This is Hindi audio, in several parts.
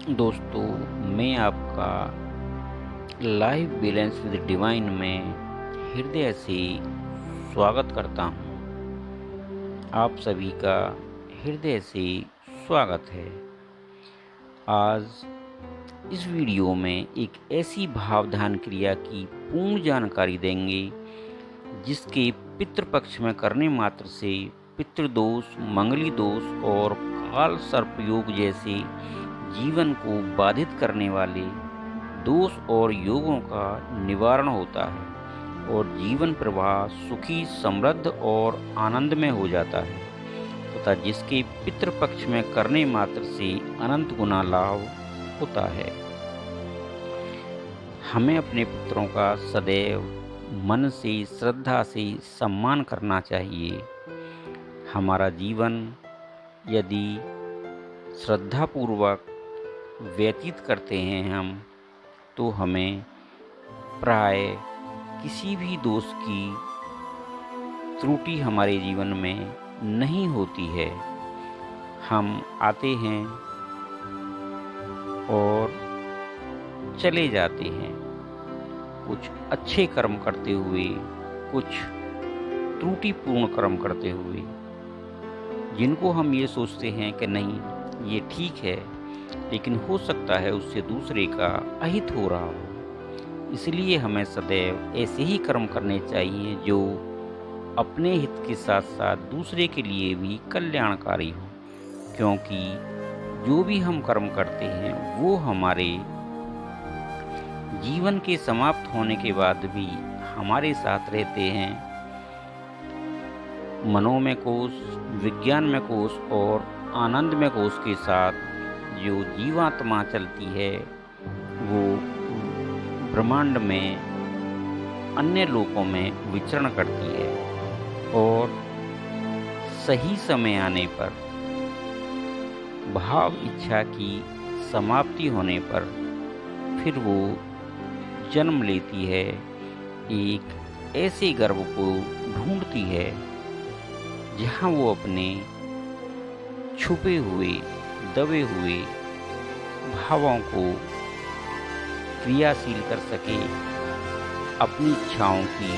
दोस्तों, मैं आपका लाइफ बैलेंस विद डिवाइन में हृदय से स्वागत करता हूँ। आप सभी का हृदय से स्वागत है। आज इस वीडियो में एक ऐसी भावधान क्रिया की पूर्ण जानकारी देंगे जिसके पितृपक्ष में करने मात्र से पितृदोष, मंगली दोष और काल सर्पयोग जैसे जीवन को बाधित करने वाले दोष और योगों का निवारण होता है और जीवन प्रवाह सुखी, समृद्ध और आनंदमय हो जाता है तथा जिसके पितृपक्ष में करने मात्र से अनंत गुना लाभ होता है। हमें अपने पितरों का सदैव मन से, श्रद्धा से सम्मान करना चाहिए। हमारा जीवन यदि श्रद्धापूर्वक व्यतीत करते हैं हम, तो हमें प्राय किसी भी दोष की त्रुटि हमारे जीवन में नहीं होती है। हम आते हैं और चले जाते हैं, कुछ अच्छे कर्म करते हुए, कुछ त्रुटिपूर्ण कर्म करते हुए, जिनको हम ये सोचते हैं कि नहीं ये ठीक है, लेकिन हो सकता है उससे दूसरे का अहित हो रहा हो। इसलिए हमें सदैव ऐसे ही कर्म करने चाहिए जो अपने हित के साथ साथ दूसरे के लिए भी कल्याणकारी हो, क्योंकि जो भी हम कर्म करते हैं वो हमारे जीवन के समाप्त होने के बाद भी हमारे साथ रहते हैं। मनोमय कोश, विज्ञानमय कोश और आनंदमय कोश के साथ जो जीवात्मा चलती है वो ब्रह्मांड में अन्य लोकों में विचरण करती है और सही समय आने पर, भाव इच्छा की समाप्ति होने पर फिर वो जन्म लेती है, एक ऐसे गर्भ को ढूंढती है जहाँ वो अपने छुपे हुए, दबे हुए भावों को क्रियाशील कर सके, अपनी इच्छाओं की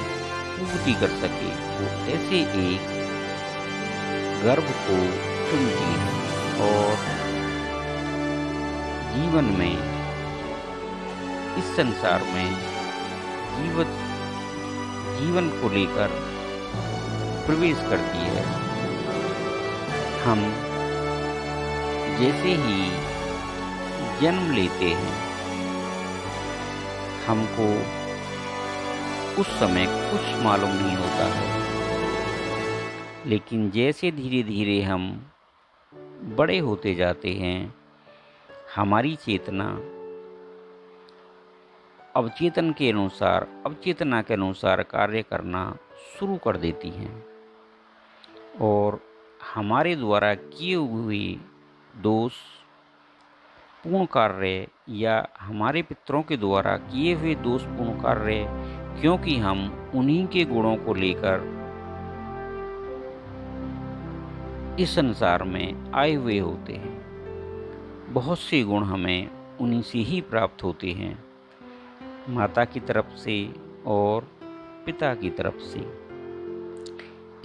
पूर्ति कर सके। वो ऐसे एक गर्भ को चुनती है और जीवन में, इस संसार में जीवन को लेकर प्रवेश करती है। हम जैसे ही जन्म लेते हैं, हमको उस समय कुछ मालूम नहीं होता है, लेकिन जैसे धीरे धीरे हम बड़े होते जाते हैं, हमारी चेतना अवचेतना के अनुसार कार्य करना शुरू कर देती हैं और हमारे द्वारा किए हुए दोष पूर्ण कार्य या हमारे पितरों के द्वारा किए हुए दोष पूर्ण कार्य, क्योंकि हम उन्हीं के गुणों को लेकर इस संसार में आए हुए होते हैं। बहुत से गुण हमें उन्हीं से ही प्राप्त होते हैं, माता की तरफ से और पिता की तरफ से।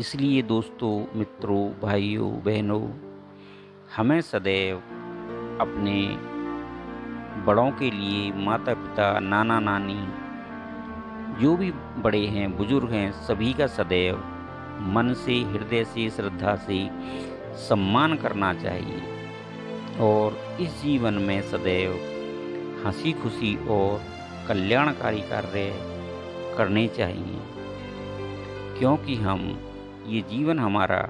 इसलिए दोस्तों, मित्रों, भाइयों, बहनों, हमें सदैव अपने बड़ों के लिए, माता पिता, नाना नानी, जो भी बड़े हैं, बुजुर्ग हैं, सभी का सदैव मन से, हृदय से, श्रद्धा से सम्मान करना चाहिए और इस जीवन में सदैव हंसी खुशी और कल्याणकारी कार्य करने चाहिए, क्योंकि ये जीवन हमारा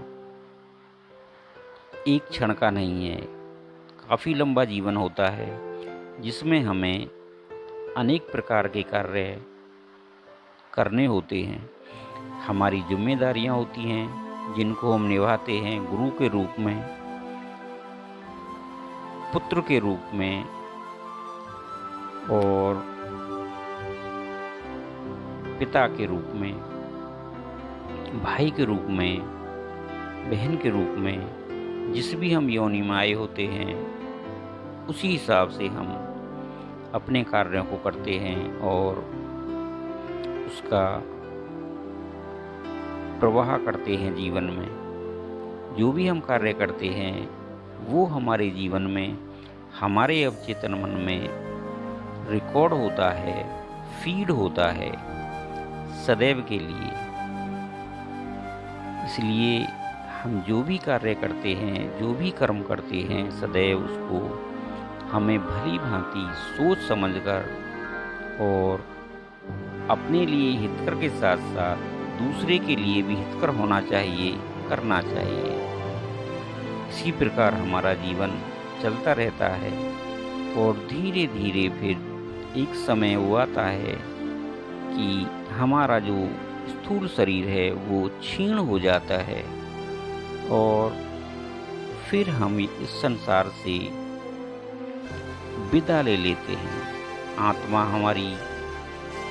एक क्षण का नहीं है, काफ़ी लंबा जीवन होता है, जिसमें हमें अनेक प्रकार के कार्य करने होते हैं। हमारी जिम्मेदारियां होती हैं जिनको हम निभाते हैं, गुरु के रूप में, पुत्र के रूप में और पिता के रूप में, भाई के रूप में, बहन के रूप में, जिस भी हम योनि में आए होते हैं उसी हिसाब से हम अपने कार्यों को करते हैं और उसका प्रवाह करते हैं जीवन में। जो भी हम कार्य करते हैं वो हमारे जीवन में, हमारे अवचेतन मन में रिकॉर्ड होता है, फीड होता है सदैव के लिए। इसलिए हम जो भी कार्य करते हैं, जो भी कर्म करते हैं, सदैव उसको हमें भली भांति सोच समझकर और अपने लिए हितकर के साथ साथ दूसरे के लिए भी हितकर होना चाहिए, करना चाहिए। इसी प्रकार हमारा जीवन चलता रहता है और धीरे धीरे फिर एक समय वो आता है कि हमारा जो स्थूल शरीर है वो क्षीण हो जाता है और फिर हम इस संसार से विदा ले लेते हैं। आत्मा हमारी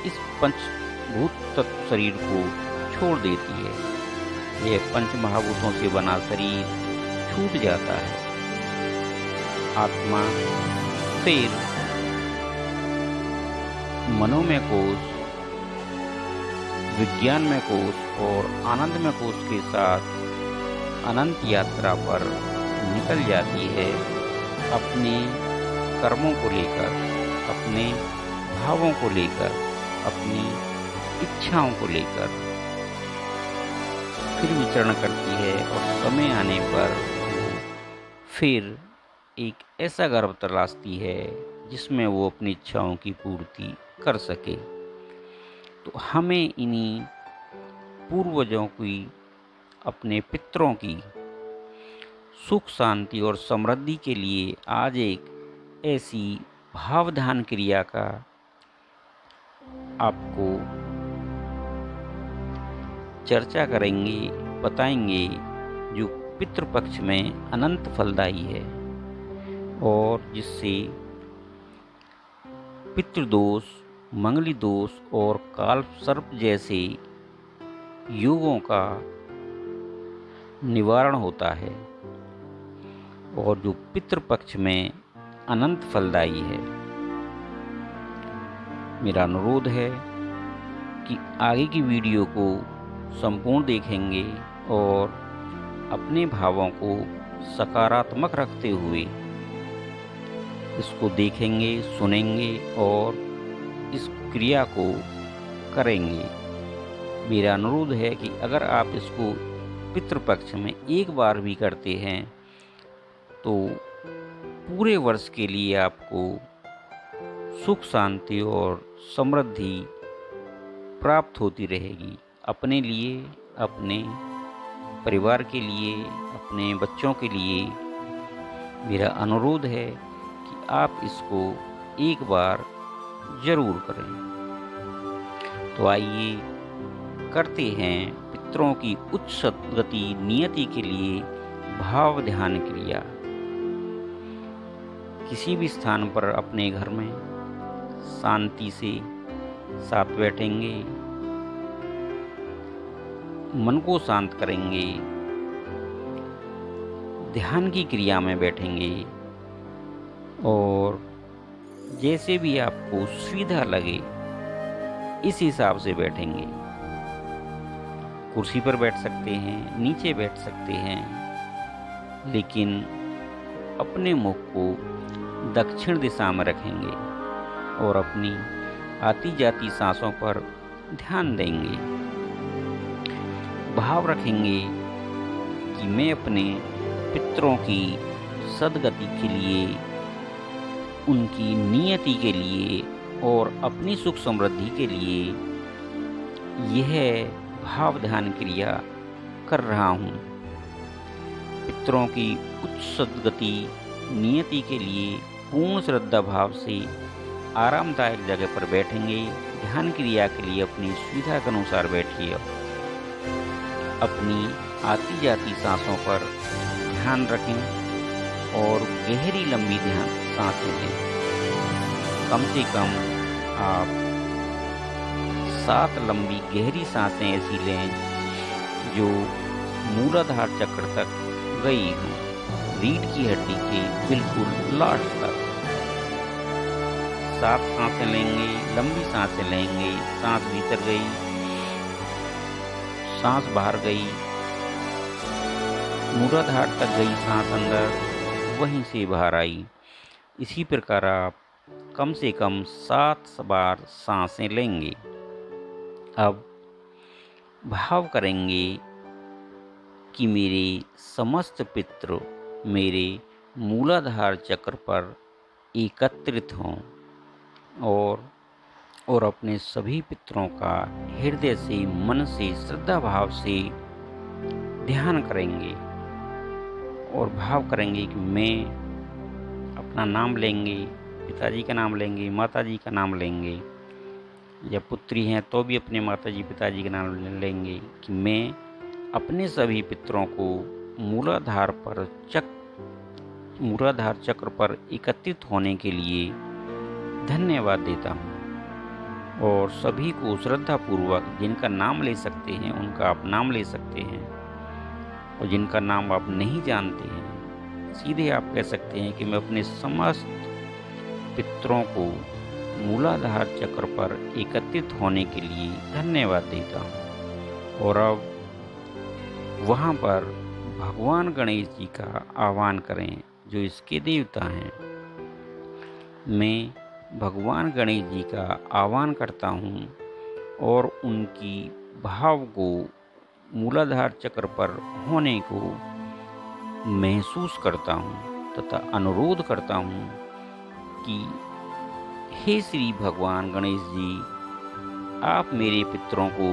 इस पंचभूत तत्व शरीर को छोड़ देती है। यह पंच महाभूतों से बना शरीर छूट जाता है। आत्मा फिर मनोमय कोश, विज्ञानमय कोश और आनंदमय कोश के साथ अनंत यात्रा पर निकल जाती है, अपने कर्मों को लेकर, अपने भावों को लेकर, अपनी इच्छाओं को लेकर फिर विचरण करती है और समय आने पर फिर एक ऐसा गर्भ तलाशती है जिसमें वो अपनी इच्छाओं की पूर्ति कर सके। तो हमें इन्हीं पूर्वजों की, अपने पितरों की सुख शांति और समृद्धि के लिए आज एक ऐसी भावधान क्रिया का आपको चर्चा करेंगे, बताएंगे, जो पितृपक्ष में अनंत फलदायी है और जिससे पितृदोष, मंगली दोष और काल सर्प जैसे योगों का निवारण होता है और जो पितृपक्ष में अनंत फलदायी है। मेरा अनुरोध है कि आगे की वीडियो को संपूर्ण देखेंगे और अपने भावों को सकारात्मक रखते हुए इसको देखेंगे, सुनेंगे और इस क्रिया को करेंगे। मेरा अनुरोध है कि अगर आप इसको पितृपक्ष में एक बार भी करते हैं तो पूरे वर्ष के लिए आपको सुख शांति और समृद्धि प्राप्त होती रहेगी। अपने लिए, अपने परिवार के लिए, अपने बच्चों के लिए मेरा अनुरोध है कि आप इसको एक बार जरूर करें। तो आइए करते हैं पितरों की उच्च सद्गति नियति के लिए भाव ध्यान क्रिया। किसी भी स्थान पर अपने घर में शांति से साथ बैठेंगे, मन को शांत करेंगे, ध्यान की क्रिया में बैठेंगे और जैसे भी आपको सुविधा लगे इस हिसाब से बैठेंगे। कुर्सी पर बैठ सकते हैं, नीचे बैठ सकते हैं, लेकिन अपने मुख को दक्षिण दिशा में रखेंगे और अपनी आती जाती सांसों पर ध्यान देंगे। भाव रखेंगे कि मैं अपने पितरों की सद्गति के लिए, उनकी नियति के लिए और अपनी सुख समृद्धि के लिए यह भाव ध्यान क्रिया कर रहा हूँ। पितरों की उच्च सद्गति नियति के लिए पूर्ण श्रद्धा भाव से आरामदायक जगह पर बैठेंगे। ध्यान क्रिया के लिए अपनी सुविधा के अनुसार बैठिए। अपनी आती जाती सांसों पर ध्यान रखें और गहरी लंबी ध्यान सांसें लें। कम से कम आप 7 लंबी गहरी सांसें ऐसी लें जो मूलाधार चक्र तक गई हों, रीढ़ की हड्डी के बिल्कुल लास्ट तक। 7 सांसें लेंगे, लंबी सांसें लेंगे। सांस भीतर गई, सांस बाहर गई, मूलाधार तक गई सांस अंदर, वहीं से बाहर आई। इसी प्रकार आप कम से कम 7 बार सांसें लेंगे। अब भाव करेंगे कि मेरे समस्त पितृ मेरे मूलाधार चक्र पर एकत्रित हों और अपने सभी पितरों का हृदय से, मन से, श्रद्धा भाव से ध्यान करेंगे और भाव करेंगे कि मैं अपना नाम लेंगे, पिताजी का नाम लेंगे, माताजी का नाम लेंगे, या पुत्री हैं तो भी अपने माताजी पिताजी का नाम लेंगे कि मैं अपने सभी पितरों को मूलाधार चक्र पर एकत्रित होने के लिए धन्यवाद देता हूँ। और सभी को श्रद्धापूर्वक, जिनका नाम ले सकते हैं उनका आप नाम ले सकते हैं, और जिनका नाम आप नहीं जानते हैं सीधे आप कह सकते हैं कि मैं अपने समस्त पितरों को मूलाधार चक्र पर एकत्रित होने के लिए धन्यवाद देता हूँ। और अब वहाँ पर भगवान गणेश जी का आह्वान करें जो इसके देवता हैं। मैं भगवान गणेश जी का आह्वान करता हूँ और उनकी भाव को मूलाधार चक्र पर होने को महसूस करता हूँ तथा अनुरोध करता हूँ कि हे श्री भगवान गणेश जी, आप मेरे पितरों को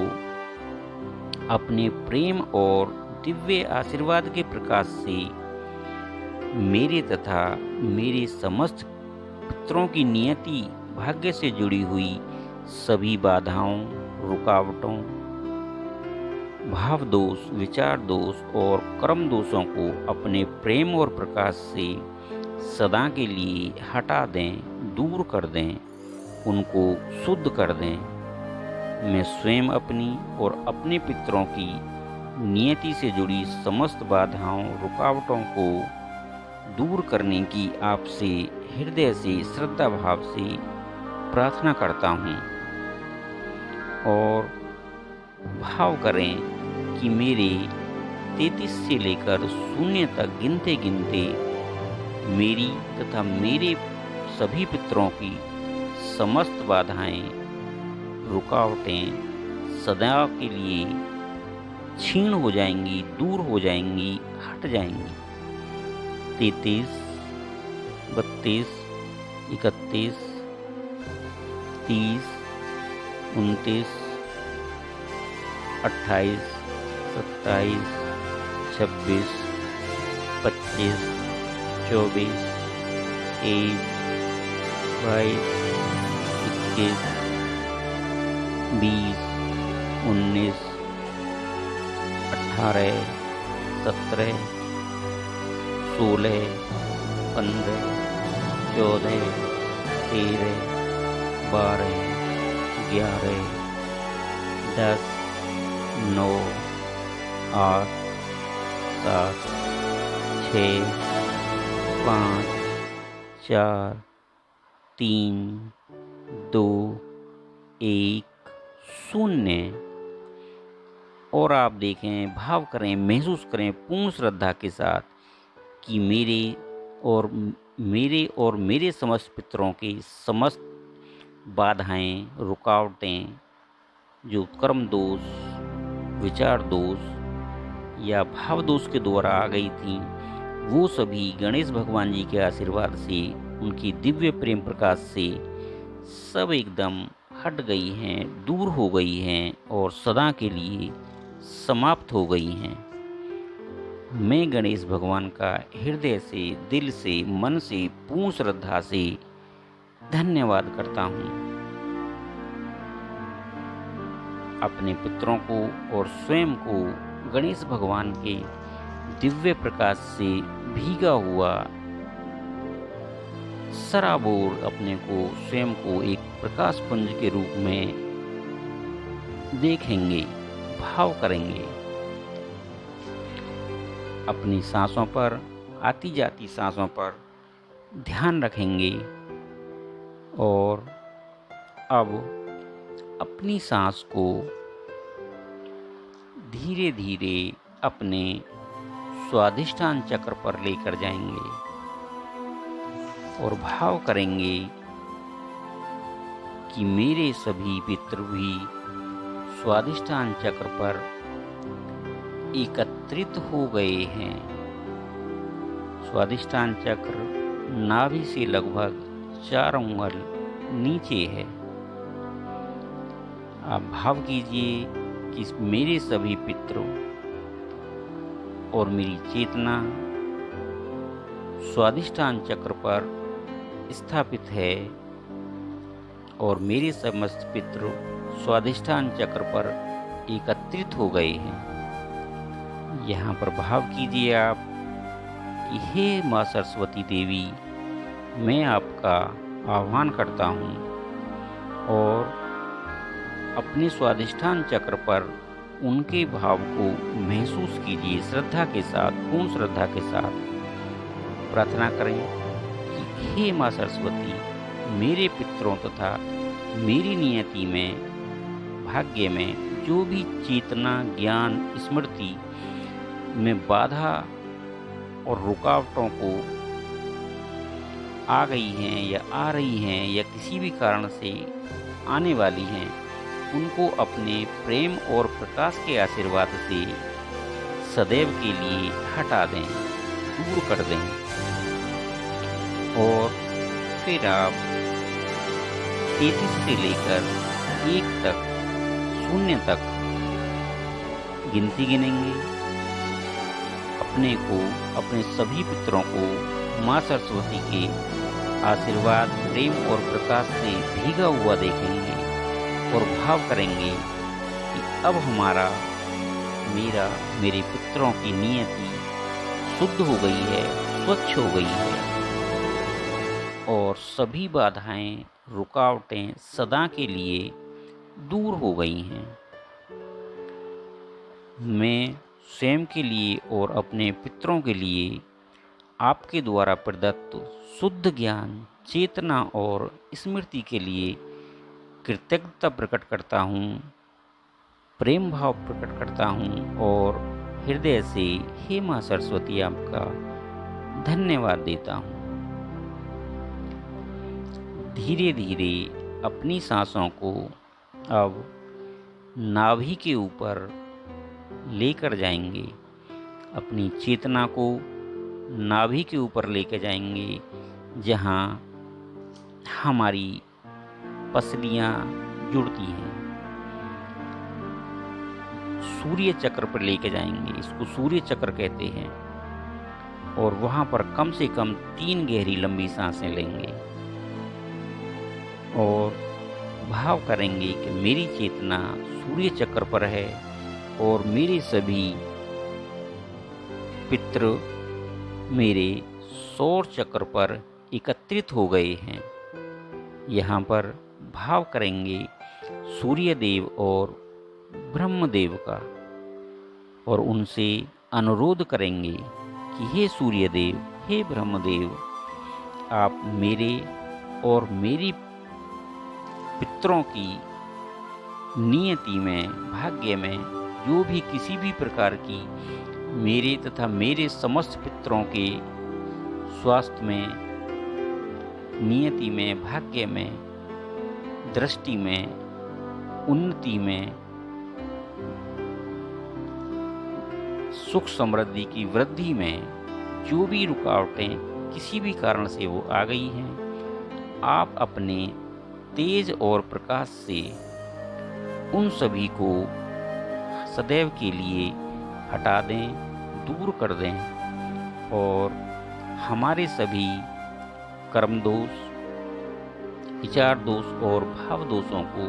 अपने प्रेम और दिव्य आशीर्वाद के प्रकाश से मेरे तथा मेरे समस्त पितरों की नियति भाग्य से जुड़ी हुई सभी बाधाओं, रुकावटों, भाव दोष, विचार दोष और कर्म दोषों को अपने प्रेम और प्रकाश से सदा के लिए हटा दें, दूर कर दें, उनको शुद्ध कर दें। मैं स्वयं अपनी और अपने पितरों की नियति से जुड़ी समस्त बाधाओं, रुकावटों को दूर करने की आपसे हृदय से, श्रद्धा भाव से प्रार्थना करता हूँ। और भाव करें कि मेरे 33 से लेकर 0 तक गिनते गिनते मेरी तथा मेरे सभी पितरों की समस्त बाधाएं, रुकावटें सदा के लिए क्षीण हो जाएंगी, दूर हो जाएंगी, हट जाएंगी। 33, 32, 31, 30, 29, 28, 27, 26, 25, 24, 23, 22, 21, 20, 19, 18, 17, 16, 15, 14, 13, 12, 11, 10, 9, 8, 7, 6, 5, 4, 3, 2, 1, 0। और आप देखें, भाव करें, महसूस करें पूर्ण श्रद्धा के साथ कि मेरे समस्त पितरों की समस्त बाधाएं, रुकावटें, जो कर्म दोष, विचार दोष या भाव दोष के द्वारा आ गई थी, वो सभी गणेश भगवान जी के आशीर्वाद से, उनकी दिव्य प्रेम प्रकाश से सब एकदम हट गई हैं, दूर हो गई हैं और सदा के लिए समाप्त हो गई हैं। मैं गणेश भगवान का हृदय से, दिल से, मन से, पूर्ण श्रद्धा से धन्यवाद करता हूँ। अपने पितरों को और स्वयं को गणेश भगवान के दिव्य प्रकाश से भीगा हुआ सराबोर अपने को, स्वयं को एक प्रकाश पुंज के रूप में देखेंगे, भाव करेंगे। अपनी सांसों पर, आती जाती सांसों पर ध्यान रखेंगे और अब अपनी सांस को धीरे धीरे अपने स्वादिष्टान चक्र पर लेकर जाएंगे और भाव करेंगे कि मेरे सभी पितृ भी स्वादिष्टान चक्र पर एकत्रित हो गए हैं। स्वादिष्टान चक्र नाभि से लगभग 4 अंगुल नीचे है। आप भाव कीजिए कि मेरे सभी पितरों और मेरी चेतना स्वादिष्टान चक्र पर स्थापित है और मेरे समस्त पितृ स्वादिष्टान चक्र पर एकत्रित हो गए हैं। यहाँ पर भाव कीजिए आप कि हे माँ सरस्वती देवी, मैं आपका आह्वान करता हूँ और अपने स्वादिष्टान चक्र पर उनके भाव को महसूस कीजिए। श्रद्धा के साथ, पूर्ण श्रद्धा के साथ प्रार्थना करें कि हे माँ सरस्वती, मेरे पितरों तथा मेरी नियति में, भाग्य में जो भी चेतना, ज्ञान, स्मृति में बाधा और रुकावटों को आ गई हैं या आ रही हैं या किसी भी कारण से आने वाली हैं, उनको अपने प्रेम और प्रकाश के आशीर्वाद से सदैव के लिए हटा दें, दूर कर दें। और फिर आप 33 से लेकर 1 तक, 0 तक गिनती गिनेंगे। अपने को, अपने सभी पितरों को माँ सरस्वती के आशीर्वाद, प्रेम और प्रकाश से भीगा हुआ देखेंगे और भाव करेंगे कि अब हमारा, मेरा, मेरे पितरों की नियति शुद्ध हो गई है, स्वच्छ हो गई है और सभी बाधाएं, रुकावटें सदा के लिए दूर हो गई हैं। मैं स्वयं के लिए और अपने पितरों के लिए आपके द्वारा प्रदत्त शुद्ध ज्ञान, चेतना और स्मृति के लिए कृतज्ञता प्रकट करता हूँ, प्रेम भाव प्रकट करता हूँ और हृदय से हे माँ सरस्वती आपका धन्यवाद देता हूँ। धीरे धीरे अपनी सांसों को अब नाभि के ऊपर लेकर जाएंगे। अपनी चेतना को नाभि के ऊपर लेकर जाएंगे, जहाँ हमारी पसलियाँ जुड़ती हैं। सूर्य चक्र पर लेके जाएंगे, इसको सूर्य चक्र कहते हैं। और वहाँ पर कम से कम 3 गहरी लंबी सांसें लेंगे और भाव करेंगे कि मेरी चेतना सूर्य चक्र पर है और मेरे सभी पितृ मेरे सौर चक्र पर एकत्रित हो गए हैं। यहाँ पर भाव करेंगे सूर्य देव और ब्रह्मदेव का और उनसे अनुरोध करेंगे कि हे सूर्य देव, हे ब्रह्मदेव, आप मेरे और मेरी पितरों की नियति में, भाग्य में जो भी किसी भी प्रकार की मेरे तथा मेरे समस्त पितरों के स्वास्थ्य में, नियति में, भाग्य में, दृष्टि में, उन्नति में, सुख समृद्धि की वृद्धि में जो भी रुकावटें किसी भी कारण से वो आ गई हैं, आप अपने तेज और प्रकाश से उन सभी को सदैव के लिए हटा दें, दूर कर दें और हमारे सभी कर्म दोष, विचार दोष और भाव दोषों को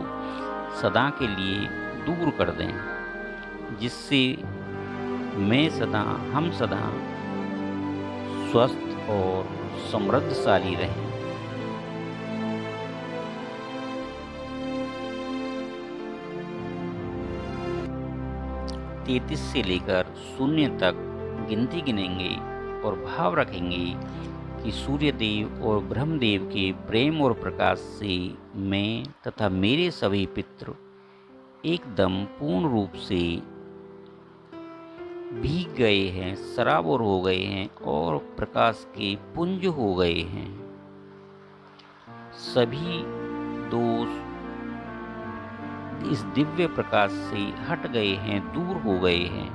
सदा के लिए दूर कर दें, जिससे मैं सदा, हम सदा स्वस्थ और समृद्धशाली रहें। से लेकर 0 तक गिनती गिनेंगे और भाव रखेंगे कि सूर्यदेव और ब्रह्मदेव के प्रेम और प्रकाश से मैं तथा मेरे सभी पितृ एकदम पूर्ण रूप से भीग गए हैं, सराबोर हो गए हैं और प्रकाश के पुंज हो गए हैं। सभी दोष इस दिव्य प्रकाश से हट गए हैं, दूर हो गए हैं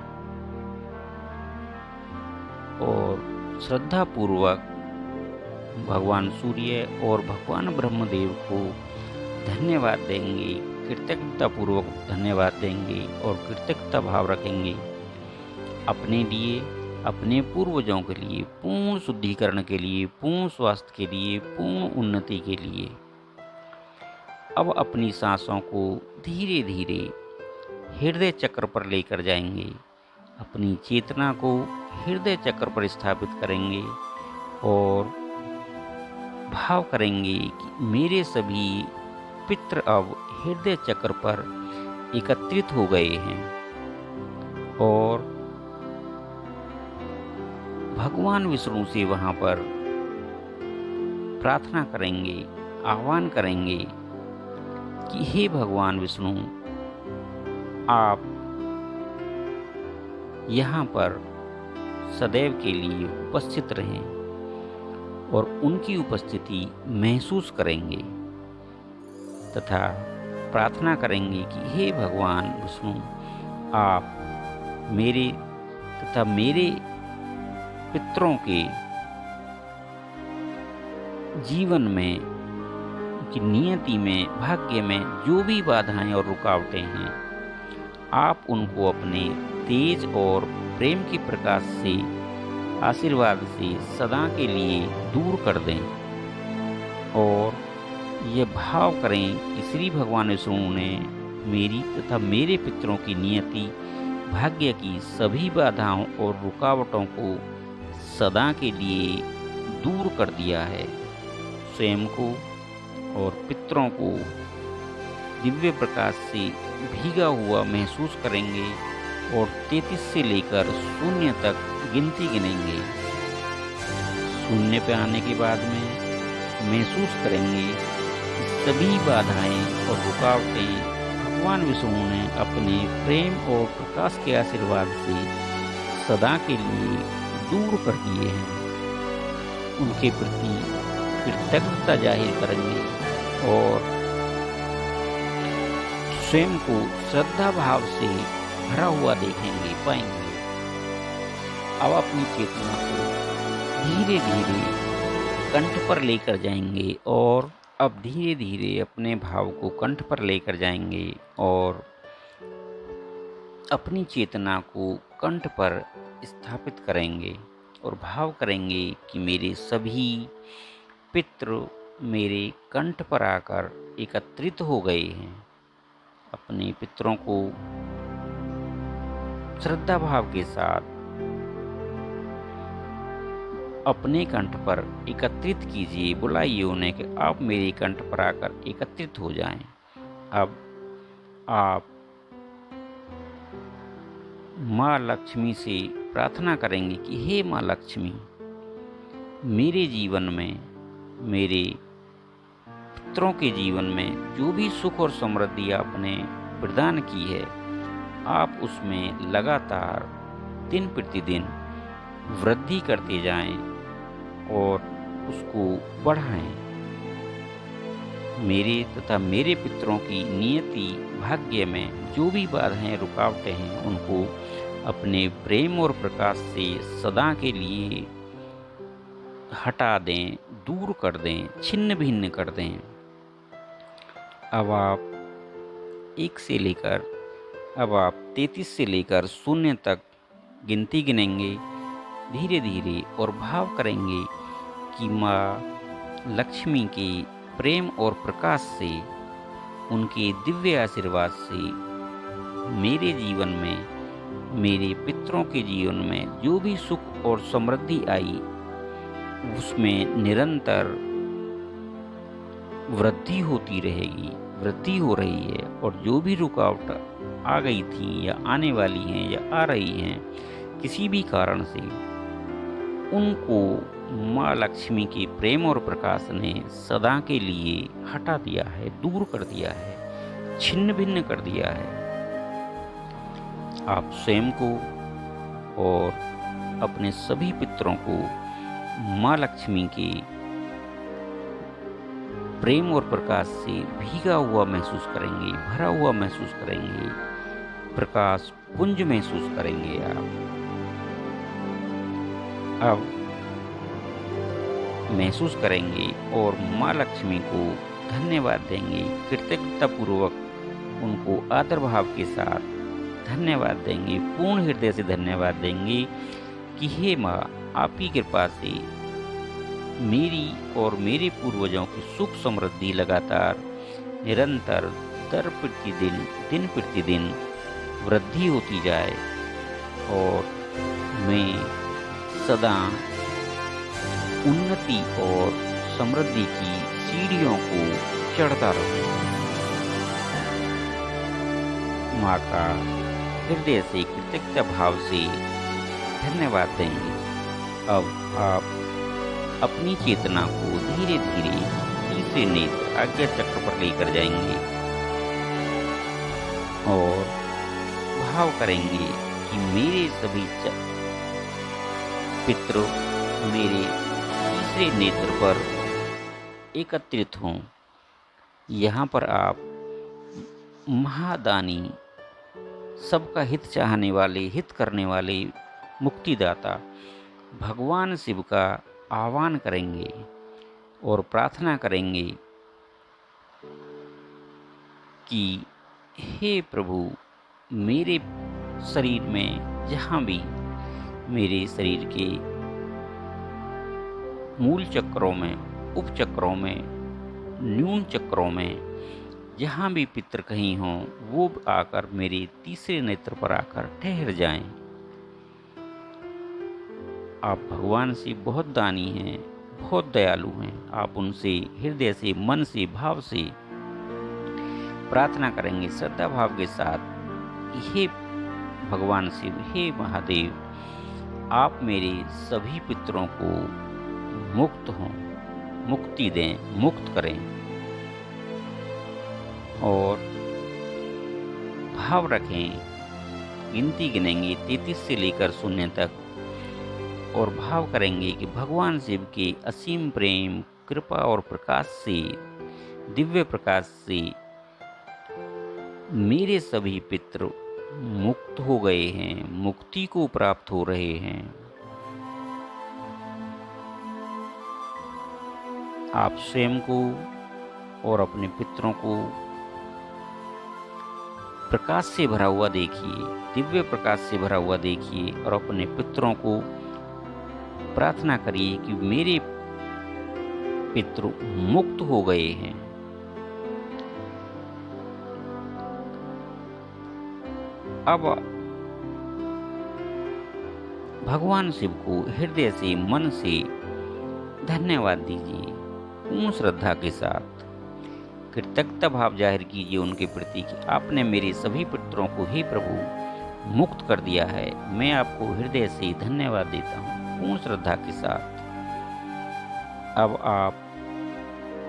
और श्रद्धा पूर्वक भगवान सूर्य और भगवान ब्रह्मदेव को धन्यवाद देंगे, कृतज्ञता पूर्वक धन्यवाद देंगे और कृतज्ञता भाव रखेंगे अपने लिए, अपने पूर्वजों के लिए, पूर्ण शुद्धिकरण के लिए, पूर्ण स्वास्थ्य के लिए, पूर्ण उन्नति के लिए। अब अपनी सांसों को धीरे धीरे हृदय चक्र पर लेकर जाएंगे, अपनी चेतना को हृदय चक्र पर स्थापित करेंगे और भाव करेंगे कि मेरे सभी पितृ अब हृदय चक्र पर एकत्रित हो गए हैं और भगवान विष्णु से वहाँ पर प्रार्थना करेंगे, आह्वान करेंगे कि हे भगवान विष्णु, आप यहाँ पर सदैव के लिए उपस्थित रहें और उनकी उपस्थिति महसूस करेंगे तथा प्रार्थना करेंगे कि हे भगवान विष्णु, आप मेरे तथा मेरे पितरों के जीवन में, उनकी नियति में, भाग्य में जो भी बाधाएं और रुकावटें हैं, आप उनको अपने तेज और प्रेम के प्रकाश से, आशीर्वाद से सदा के लिए दूर कर दें और ये भाव करें कि श्री भगवान विष्णु ने मेरी तथा मेरे पितरों की नियति, भाग्य की सभी बाधाओं और रुकावटों को सदा के लिए दूर कर दिया है। स्वयं को और पितरों को दिव्य प्रकाश से भीगा हुआ महसूस करेंगे और 33 से लेकर 0 तक गिनती गिनेंगे। 0 पे आने के बाद में महसूस करेंगे कि सभी बाधाएं और रुकावटें भगवान विष्णु ने अपने प्रेम और प्रकाश के आशीर्वाद से सदा के लिए दूर कर दिए हैं। उनके प्रति कृतज्ञता जाहिर करेंगे और स्वयं को श्रद्धा भाव से भरा हुआ देखेंगे, पाएंगे। अब अपनी चेतना को धीरे धीरे कंठ पर लेकर जाएंगे और अब धीरे धीरे अपने भाव को कंठ पर लेकर जाएंगे और अपनी चेतना को कंठ पर स्थापित करेंगे और भाव करेंगे कि मेरे सभी पितृ मेरे कंठ पर आकर एकत्रित हो गए हैं। अपने पितरों को श्रद्धा भाव के साथ अपने कंठ पर एकत्रित कीजिए, बुलाइए उन्हें कि आप मेरे कंठ पर आकर एकत्रित हो जाएं। अब आप माँ लक्ष्मी से प्रार्थना करेंगे कि हे माँ लक्ष्मी, मेरे जीवन में, मेरे पितरों के जीवन में जो भी सुख और समृद्धि आपने प्रदान की है, आप उसमें लगातार दिन प्रतिदिन वृद्धि करते जाएं और उसको बढ़ाएं। मेरे तथा मेरे पितरों की नियति, भाग्य में जो भी बाधाएं, रुकावटें हैं, उनको अपने प्रेम और प्रकाश से सदा के लिए हटा दें, दूर कर दें, छिन्न भिन्न कर दें। अब आप 1 से लेकर, अब आप 33 से लेकर 0 तक गिनती गिनेंगे धीरे धीरे और भाव करेंगे कि माँ लक्ष्मी के प्रेम और प्रकाश से, उनके दिव्य आशीर्वाद से मेरे जीवन में, मेरे पितरों के जीवन में जो भी सुख और समृद्धि आई, उसमें निरंतर वृद्धि होती रहेगी, वृद्धि हो रही है। और जो भी रुकावट आ गई थी या आने वाली हैं या आ रही हैं किसी भी कारण से, उनको माँ लक्ष्मी के प्रेम और प्रकाश ने सदा के लिए हटा दिया है, दूर कर दिया है, छिन्न भिन्न कर दिया है। आप स्वयं को और अपने सभी पितरों को माँ लक्ष्मी के प्रेम और प्रकाश से भीगा हुआ महसूस करेंगे, भरा हुआ महसूस करेंगे, प्रकाश पुंज महसूस करेंगे आप। अब महसूस करेंगे और माँ लक्ष्मी को धन्यवाद देंगे, कृतज्ञता पूर्वक उनको आदर भाव के साथ धन्यवाद देंगे, पूर्ण हृदय से धन्यवाद देंगे कि हे माँ, आपकी कृपा से मेरी और मेरे पूर्वजों की सुख समृद्धि लगातार निरंतर दिन प्रतिदिन वृद्धि होती जाए और मैं सदा उन्नति और समृद्धि की सीढ़ियों को चढ़ता रहूं। माँ का हृदय से कृतज्ञता भाव से धन्यवाद देंगे। अब आप अपनी चेतना को धीरे धीरे तीसरे नेत्र आज्ञा चक्र पर लेकर जाएंगे और भाव करेंगे कि मेरे सभी पितृ मेरे तीसरे नेत्र पर एकत्रित हों। यहाँ पर आप महादानी, सबका हित चाहने वाले, हित करने वाले मुक्तिदाता भगवान शिव का आह्वान करेंगे और प्रार्थना करेंगे कि हे प्रभु, मेरे शरीर में जहाँ भी मेरे शरीर के मूल चक्रों में, उपचक्रों में, न्यून चक्रों में जहाँ भी पितर कहीं हों, वो आकर मेरे तीसरे नेत्र पर आकर ठहर जाएं। आप भगवान से बहुत दानी हैं, बहुत दयालु हैं। आप उनसे हृदय से, मन से, भाव से प्रार्थना करेंगे श्रद्धा भाव के साथ। हे भगवान शिव, हे महादेव, आप मेरे सभी पितरों को मुक्त हों, मुक्ति दें, मुक्त करें। और भाव रखें, गिनती गिनेंगे 33 से लेकर 0 तक और भाव करेंगे कि भगवान शिव के असीम प्रेम, कृपा और प्रकाश से, दिव्य प्रकाश से मेरे सभी पितृ मुक्त हो गए हैं, मुक्ति को प्राप्त हो रहे हैं। आप स्वयं को और अपने पितरों को प्रकाश से भरा हुआ देखिए, दिव्य प्रकाश से भरा हुआ देखिए और अपने पितरों को प्रार्थना करिए कि मेरे पितृ मुक्त हो गए हैं। अब भगवान शिव को हृदय से, मन से धन्यवाद दीजिए, पूर्ण श्रद्धा के साथ कृतज्ञता भाव जाहिर कीजिए उनके प्रति कि आपने मेरे सभी पितरों को ही प्रभु मुक्त कर दिया है। मैं आपको हृदय से धन्यवाद देता हूँ, पूर्ण श्रद्धा के साथ। अब आप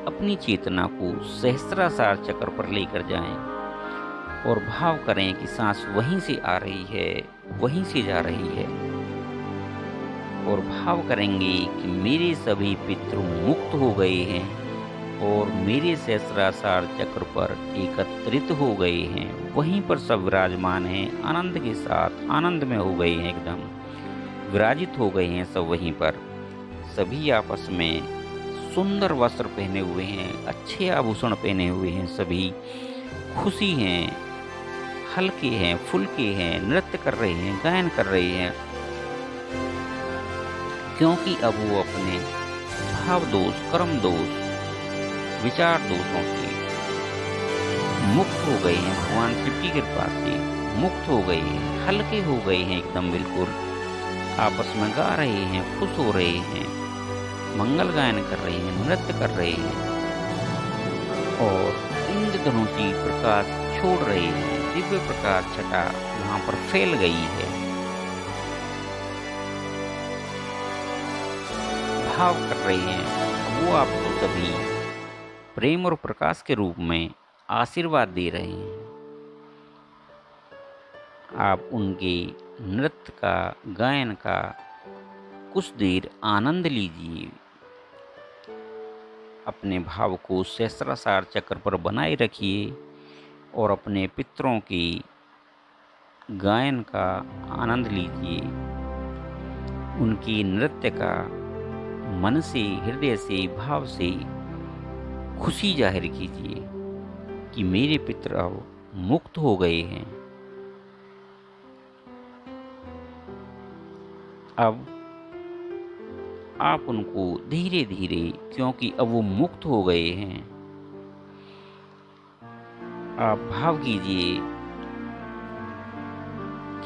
अपनी चेतना को सहस्त्रासार चक्र पर लेकर जाएं और भाव करें कि सांस वहीं से आ रही है, वहीं से जा रही है। और भाव करेंगे कि मेरे सभी पितृ मुक्त हो गए हैं और मेरे सहस्त्रासार चक्र पर एकत्रित हो गए हैं, वहीं पर सब विराजमान हैं, आनंद के साथ आनंद में हो गए हैं, एकदम विराजित हो गए हैं सब वहीं पर। सभी आपस में सुंदर वस्त्र पहने हुए हैं, अच्छे आभूषण पहने हुए हैं, सभी खुशी हैं, हल्के हैं, फुल्के हैं, नृत्य कर रहे हैं, गायन कर रहे हैं, क्योंकि अब वो अपने भाव दोष, कर्म दोष, विचार दोषों से मुक्त हो गए हैं। भगवान शिव की कृपा से मुक्त हो गए हैं, हल्के हो गए हैं, एकदम बिल्कुल आपस में गा रहे हैं, खुश हो रहे हैं, मंगल गायन कर रहे हैं, नृत्य कर रहे हैं और इंद्रधनुषी प्रकाश छोड़ रहे हैं। दिव्य प्रकाश छटा वहां पर फैल गई है। भाव कर रहे हैं वो आपको सभी प्रेम और प्रकाश के रूप में आशीर्वाद दे रहे हैं। आप उनके नृत्य का, गायन का कुछ देर आनंद लीजिए। अपने भाव को सहस्त्रार चक्र पर बनाए रखिए और अपने पितरों की गायन का आनंद लीजिए। उनकी नृत्य का मन से, हृदय से, भाव से खुशी जाहिर कीजिए कि मेरे पितर अब मुक्त हो गए हैं। अब आप उनको धीरे धीरे, क्योंकि अब वो मुक्त हो गए हैं, आप भाव कीजिए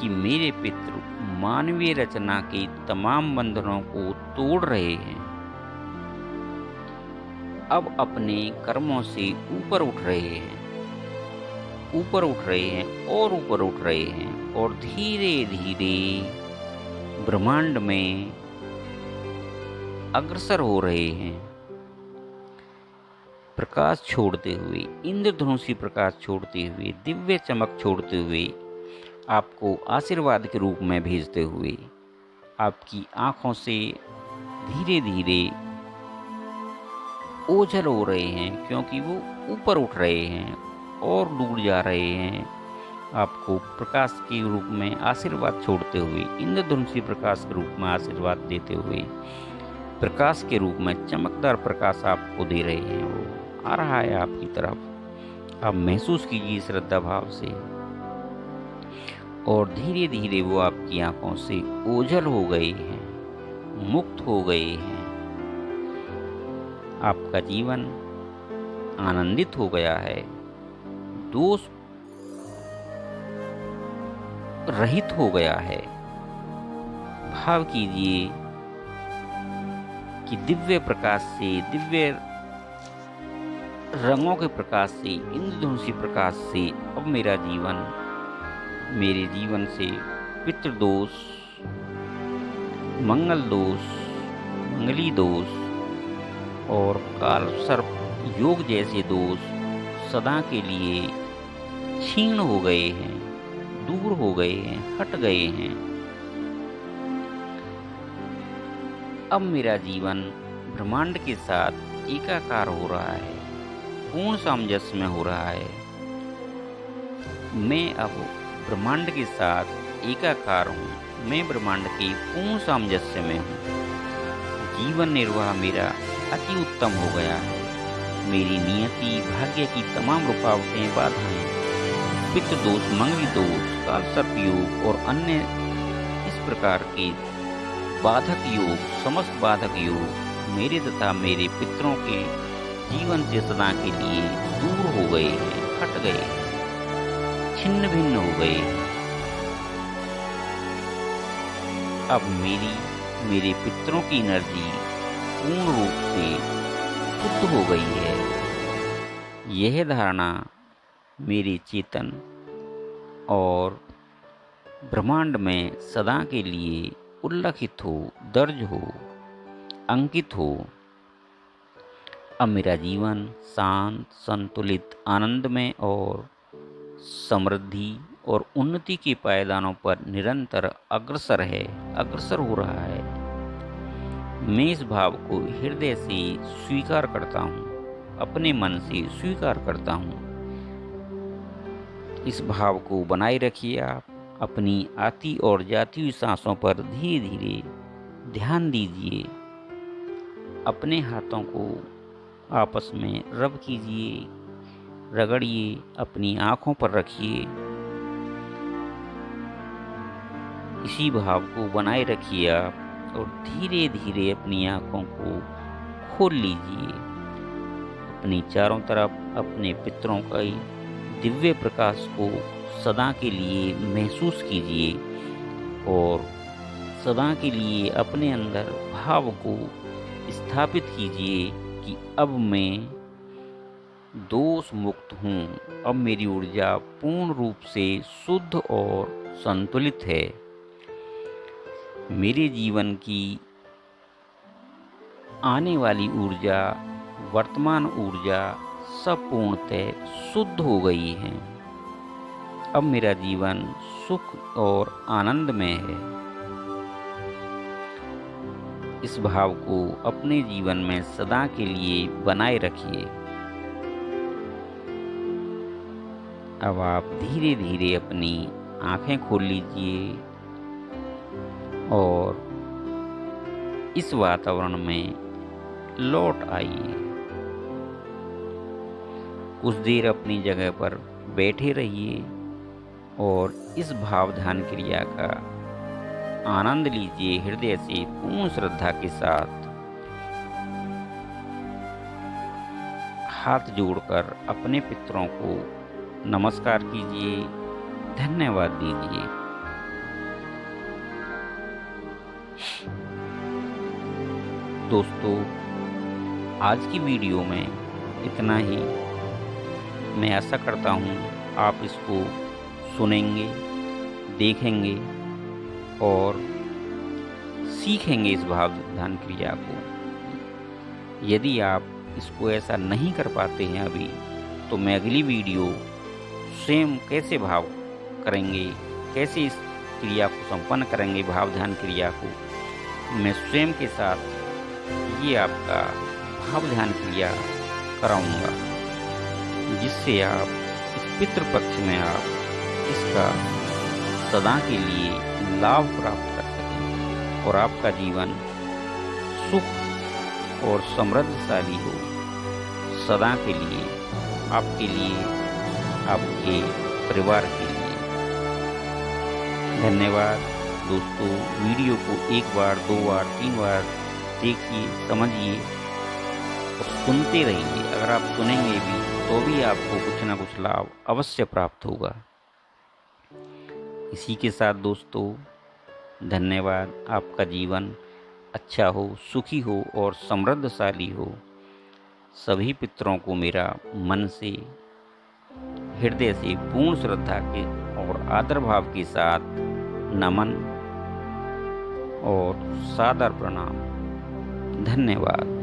कि मेरे पितृ मानवीय रचना के तमाम बंधनों को तोड़ रहे हैं। अब अपने कर्मों से ऊपर उठ रहे हैं, ऊपर उठ रहे हैं और ऊपर उठ रहे हैं और धीरे धीरे ब्रह्मांड में अग्रसर हो रहे हैं। प्रकाश छोड़ते हुए, इंद्रधनुषी प्रकाश छोड़ते हुए, दिव्य चमक छोड़ते हुए, आपको आशीर्वाद के रूप में भेजते हुए, आपकी आंखों से धीरे धीरे ओझल हो रहे हैं, क्योंकि वो ऊपर उठ रहे हैं और दूर जा रहे हैं। आपको प्रकाश के रूप में आशीर्वाद छोड़ते हुए, इंद्रधनुषी प्रकाश के रूप में आशीर्वाद देते हुए, प्रकाश के रूप में चमकदार प्रकाश आपको दे रहे हैं। वो आ रहा है आपकी तरफ। आप महसूस कीजिए श्रद्धा भाव से और धीरे धीरे वो आपकी आंखों से ओझल हो गए हैं, मुक्त हो गए हैं। आपका जीवन आनंदित हो गया है, दोष रहित हो गया है। भाव कीजिए कि दिव्य प्रकाश से, दिव्य रंगों के प्रकाश से, इंद्रधनुषी प्रकाश से अब मेरा जीवन, मेरे जीवन से पितृदोष, मंगल दोष, मंगली दोष और काल सर्प योग जैसे दोष सदा के लिए क्षीण हो गए हैं, दूर हो गए हैं, हट गए हैं। अब मेरा जीवन ब्रह्मांड के साथ एकाकार हो रहा है, पूर्ण सामंजस्य में हो रहा है। मैं अब ब्रह्मांड के साथ एकाकार हूँ, मैं ब्रह्मांड के पूर्ण सामंजस्य में हूँ। जीवन निर्वाह मेरा अति उत्तम हो गया है। मेरी नियति, भाग्य की तमाम रुकावटें, बाधाएं, पितृदोष, मंगली दोष, काल सर्प योग और अन्य इस प्रकार के बाधक योग, समस्त बाधक योग मेरे तथा मेरे पितरों के जीवन से सदा के लिए दूर हो गए हैं, हट गए, छिन्न भिन्न हो गए। अब मेरे पितरों की एनर्जी पूर्ण रूप से शुद्ध हो गई है। यह धारणा मेरे चेतन और ब्रह्मांड में सदा के लिए उल्लिखित हो, दर्ज हो, अंकित हो। अब मेरा जीवन शांत, संतुलित, आनंदमय और समृद्धि और उन्नति के पायदानों पर निरंतर अग्रसर हो रहा है। मैं इस भाव को हृदय से स्वीकार करता हूँ, अपने मन से स्वीकार करता हूँ। इस भाव को बनाए रखिए। आप अपनी आती और जाती हुई सांसों पर धीरे धीरे ध्यान दीजिए। अपने हाथों को आपस में रब कीजिए, रगड़िए, अपनी आँखों पर रखिए। इसी भाव को बनाए रखिए आप और धीरे धीरे अपनी आँखों को खोल लीजिए। अपनी चारों तरफ अपने पितरों का दिव्य प्रकाश को सदा के लिए महसूस कीजिए और सदा के लिए अपने अंदर भाव को स्थापित कीजिए कि अब मैं दोष मुक्त हूँ। अब मेरी ऊर्जा पूर्ण रूप से शुद्ध और संतुलित है। मेरे जीवन की आने वाली ऊर्जा, वर्तमान ऊर्जा सब पूर्णतः शुद्ध हो गई है। अब मेरा जीवन सुख और आनंद में है। इस भाव को अपने जीवन में सदा के लिए बनाए रखिए। अब आप धीरे धीरे अपनी आंखें खोल लीजिए और इस वातावरण में लौट आइए। कुछ देर अपनी जगह पर बैठे रहिए और इस भाव ध्यान क्रिया का आनंद लीजिए। हृदय से पूर्ण श्रद्धा के साथ हाथ जोड़कर अपने पितरों को नमस्कार कीजिए, धन्यवाद दीजिए। दोस्तों, आज की वीडियो में इतना ही। मैं आशा करता हूँ आप इसको सुनेंगे, देखेंगे और सीखेंगे इस भाव ध्यान क्रिया को। यदि आप इसको ऐसा नहीं कर पाते हैं अभी, तो मैं अगली वीडियो स्वयं कैसे भाव करेंगे, कैसे इस क्रिया को संपन्न करेंगे, भाव ध्यान क्रिया को, मैं स्वयं के साथ ये आपका भाव ध्यान क्रिया कराऊंगा, जिससे आप इस पितृपक्ष में आप इसका सदा के लिए लाभ प्राप्त कर सकें और आपका जीवन सुख और समृद्धशाली हो सदा के लिए, आपके लिए, आपके परिवार के लिए। धन्यवाद दोस्तों। वीडियो को एक बार, 2 बार, 3 बार देखिए, समझिए और सुनते रहिए। अगर आप सुनेंगे भी तो भी आपको कुछ ना कुछ लाभ अवश्य प्राप्त होगा। इसी के साथ दोस्तों, धन्यवाद। आपका जीवन अच्छा हो, सुखी हो और समृद्धशाली हो। सभी पितरों को मेरा मन से, हृदय से पूर्ण श्रद्धा के और आदर भाव के साथ नमन और सादर प्रणाम। धन्यवाद।